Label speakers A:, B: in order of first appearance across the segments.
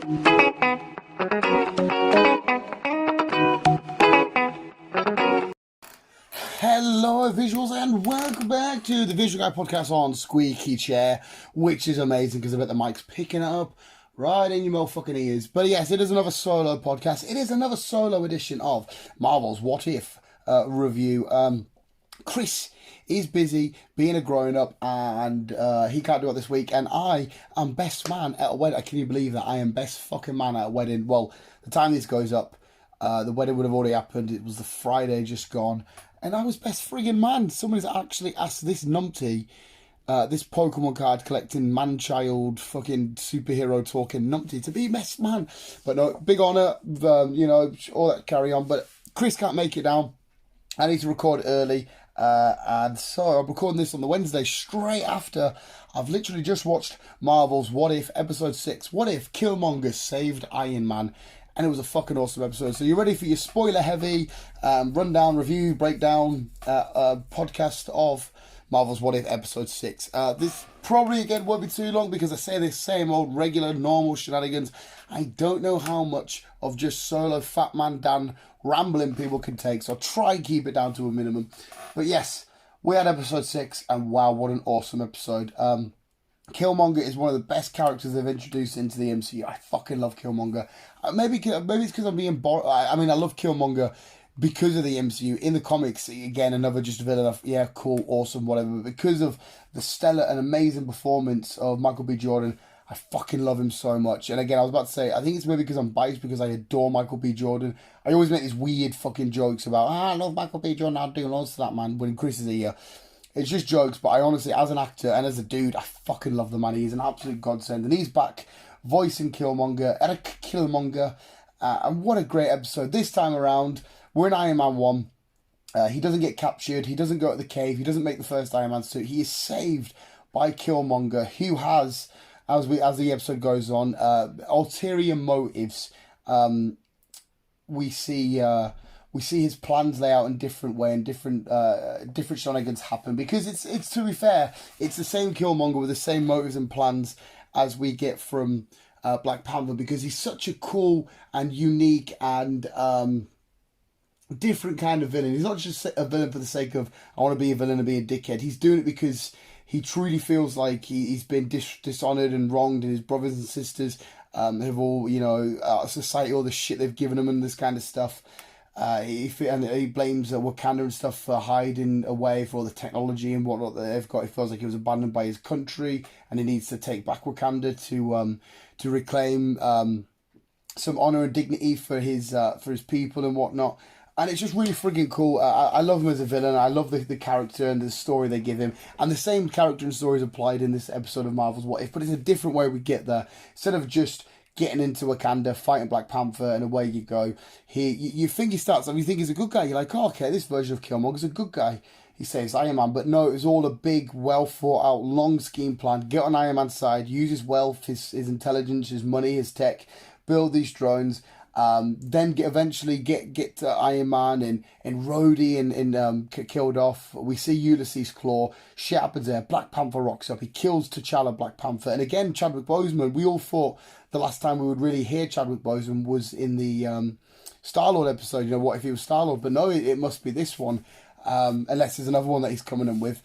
A: Hello visuals and welcome back to the Visual Guy podcast on Squeaky Chair, which is amazing because I bet the mic's picking it up right in your motherfucking ears. But yes, it is another solo podcast. It is another solo edition of Marvel's What If review. Chris is busy being a grown-up and he can't do it this week, and I am best man at a wedding. Can you believe that? I am best fucking man at a wedding. Well, the time this goes up, the wedding would have already happened. It was the Friday just gone. And I was best friggin' man. Somebody's actually asked this numpty, this Pokemon card collecting man-child fucking superhero talking numpty to be best man. But no, big honour, all that carry on. But Chris can't make it down. I need to record early. And so I'm recording this on the Wednesday straight after I've literally just watched Marvel's What If episode 6. What if Killmonger saved Iron Man? And it was a fucking awesome episode. So you're ready for your spoiler heavy rundown, review, breakdown podcast of Marvel's What If episode 6. This probably again won't be too long because I say this same old regular normal shenanigans. I don't know how much of just solo Fat Man Dan rambling people can take, so I'll try and keep it down to a minimum. But yes, we had episode 6 and wow, what an awesome episode. Killmonger is one of the best characters they've introduced into the MCU. I fucking love Killmonger. Maybe it's because I'm being bored. I mean, I love Killmonger because of the MCU. In the comics, again, another just villain of, yeah, cool, awesome, whatever. But because of the stellar and amazing performance of Michael B. Jordan, I fucking love him so much. And again, I was about to say, I think it's maybe because I'm biased because I adore Michael B. Jordan. I always make these weird fucking jokes about, I love Michael B. Jordan, I'll do loads to that, man, when Chris is here. It's just jokes, but I honestly, as an actor and as a dude, I fucking love the man. He's an absolute godsend. And he's back voicing Killmonger, Eric Killmonger. And what a great episode. This time around, we're in Iron Man 1. He doesn't get captured. He doesn't go to the cave. He doesn't make the first Iron Man suit. He is saved by Killmonger, who has, as the episode goes on, ulterior motives. We see his plans lay out in different way and different shenanigans happen because it's to be fair, it's the same Killmonger with the same motives and plans as we get from Black Panther, because he's such a cool and unique and different kind of villain. He's not just a villain for the sake of I want to be a villain and be a dickhead. He's doing it because he truly feels like he's been dishonored and wronged, and his brothers and sisters have all, society, all the shit they've given him and this kind of stuff. He blames Wakanda and stuff for hiding away for all the technology and whatnot that they've got. He feels like he was abandoned by his country and he needs to take back Wakanda to reclaim some honor and dignity for his people and whatnot. And it's just really friggin' cool. I love him as a villain. I love the character and the story they give him. And the same character and story is applied in this episode of Marvel's What If, but it's a different way we get there. Instead of just getting into Wakanda, fighting Black Panther, and away you go. You think he starts off, you think he's a good guy. You're like, oh, okay, this version of Killmonger's a good guy. He saves Iron Man. But no, it was all a big, well thought out, long scheme plan. Get on Iron Man's side, use his wealth, his intelligence, his money, his tech, build these drones. Then eventually get to Iron Man and Rhodey and killed off. We see Ulysses Claw. Shit happens there. Black Panther rocks up. He kills T'Challa, Black Panther. And again, Chadwick Boseman. We all thought the last time we would really hear Chadwick Boseman was in the Star-Lord episode. What if he was Star-Lord? But no, it must be this one. Unless there's another one that he's coming in with.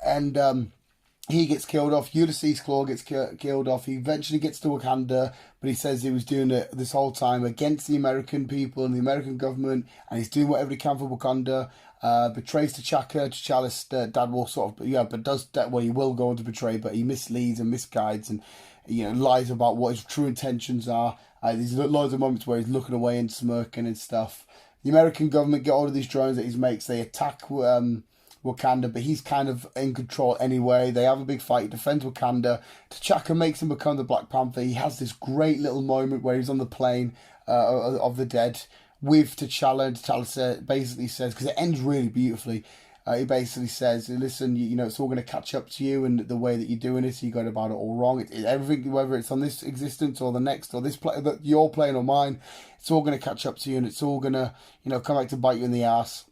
A: And he gets killed off. Ulysses Claw gets killed off. He eventually gets to Wakanda, but he says he was doing it this whole time against the American people and the American government, and he's doing whatever he can for Wakanda. Betrays T'Challa's dad will sort of, but does that, well, he will go on to betray, but he misleads and misguides and, lies about what his true intentions are. There's loads of moments where he's looking away and smirking and stuff. The American government get all of these drones that he makes. They attack Wakanda, but he's kind of in control anyway. They have a big fight. He defends Wakanda. T'Chaka makes him become the Black Panther. He has this great little moment where he's on the plane of the dead with T'Challa, and T'Challa basically says, because it ends really beautifully, he basically says, listen, it's all going to catch up to you, and the way that you're doing it, you got about it all wrong. Everything, whether it's on this existence or the next, or this play that you're playing or mine, it's all going to catch up to you, and it's all going to, come back to bite you in the ass.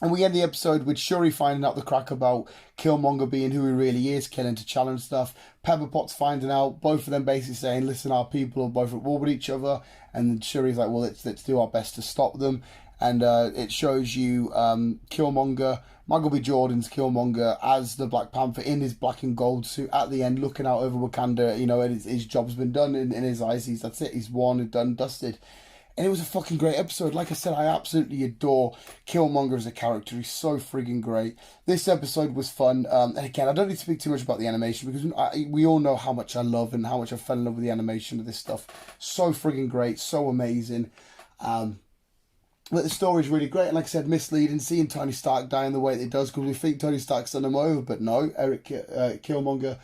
A: And we end the episode with Shuri finding out the crack about Killmonger being who he really is, killing to challenge stuff. Pepper Potts finding out, both of them basically saying, listen, our people are both at war with each other. And Shuri's like, well, let's do our best to stop them. And it shows you Killmonger, Michael B. Jordan's Killmonger as the Black Panther in his black and gold suit at the end, looking out over Wakanda. You know, and his job's been done in his eyes. That's it. He's won and done, dusted. And it was a fucking great episode. Like I said, I absolutely adore Killmonger as a character. He's so frigging great. This episode was fun. And again, I don't need to speak too much about the animation because we all know how much I love and how much I fell in love with the animation of this stuff. So frigging great. So amazing. But the story's really great. And like I said, misleading. Seeing Tony Stark dying the way that he does because we think Tony Stark's done him over. But no, Killmonger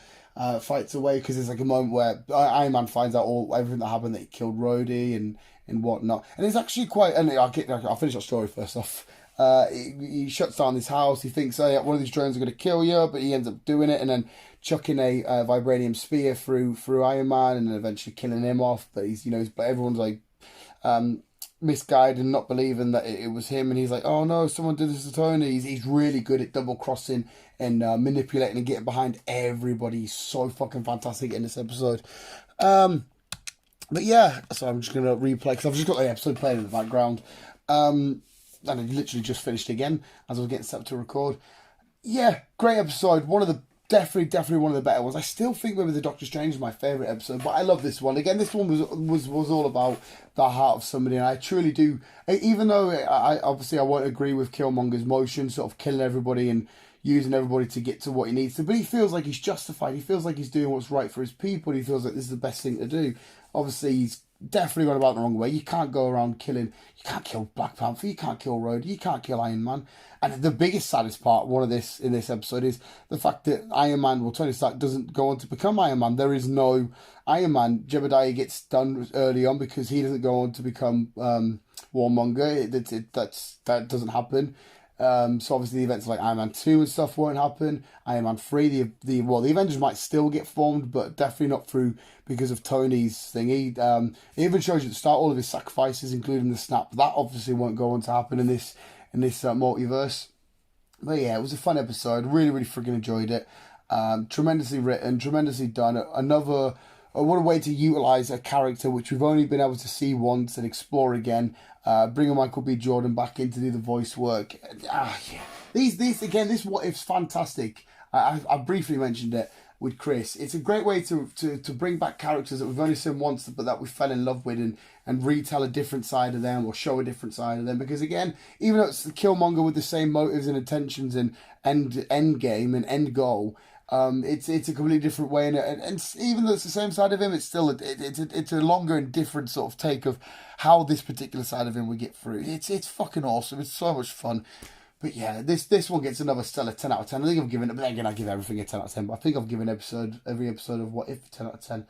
A: fights away because there's like a moment where Iron Man finds out everything that happened, that he killed Rhodey and whatnot. And it's actually quite, and I'll finish that story first off. He shuts down this house. He thinks, oh, yeah, one of these drones are going to kill you, but he ends up doing it and then chucking a vibranium spear through Iron Man and then eventually killing him off. But but everyone's like misguided and not believing that it was him. And he's like, oh no, someone did this to Tony. He's really good at double crossing and manipulating and getting behind everybody. He's so fucking fantastic in this episode. But yeah, so I'm just going to replay because I've just got the episode playing in the background. And I literally just finished again as I was getting set to record. Yeah, great episode. Definitely one of the better ones. I still think maybe the Doctor Strange is my favourite episode, but I love this one. Again, this one was all about the heart of somebody, and I truly do. Even though I won't agree with Killmonger's motion, sort of killing everybody and using everybody to get to what he needs to, but he feels like he's justified. He feels like he's doing what's right for his people. He feels like this is the best thing to do. Obviously, he's definitely gone about the wrong way. You can't go around killing. You can't kill Black Panther. You can't kill Rhodey. You can't kill Iron Man. And the biggest, saddest part, in this episode, is the fact that Tony Stark doesn't go on to become Iron Man. There is no Iron Man. Jebediah gets done early on because he doesn't go on to become Warmonger. That doesn't happen. So obviously the events like Iron Man 2 and stuff won't happen. Iron Man 3, the Avengers might still get formed, but definitely not through because of Tony's thing. He even shows you at the start all of his sacrifices, including the snap. That obviously won't go on to happen in this multiverse. But yeah, it was a fun episode. Really, really freaking enjoyed it. Tremendously written, tremendously done. What a way to utilise a character which we've only been able to see once and explore again. Bringing Michael B. Jordan back in to do the voice work. Yeah. This What If's fantastic. I briefly mentioned it with Chris. It's a great way to bring back characters that we've only seen once, but that we fell in love with and retell a different side of them or show a different side of them. Because again, even though it's Killmonger with the same motives and intentions and end game and end goal, it's a completely different way, and even though it's the same side of him, it's still it's a longer and different sort of take of how this particular side of him we get through. It's fucking awesome. It's so much fun. But yeah, this one gets another stellar 10 out of 10. I think I've given it, but again, I give everything a 10 out of 10. But I think I've given every episode of What If 10 out of 10.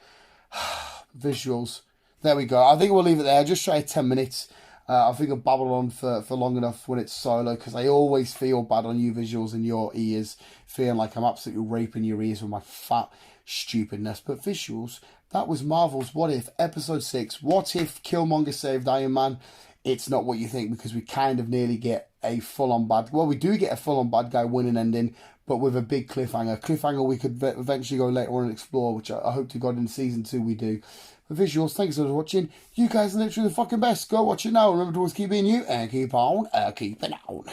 A: Visuals. There we go. I think we'll leave it there. Just try 10 minutes. I think I've babbled on for long enough when it's solo, because I always feel bad on you visuals in your ears, feeling like I'm absolutely raping your ears with my fat stupidness. But visuals, that was Marvel's What If, episode 6. What if Killmonger saved Iron Man? It's not what you think, because we kind of nearly get a full-on bad... Well, we do get a full-on bad guy winning ending, but with a big cliffhanger. Cliffhanger we could eventually go later on and explore, which I hope to God in season 2 we do. For visuals, thanks for watching. You guys are literally the fucking best. Go watch it now. Remember to always keep being you and keep on keeping on.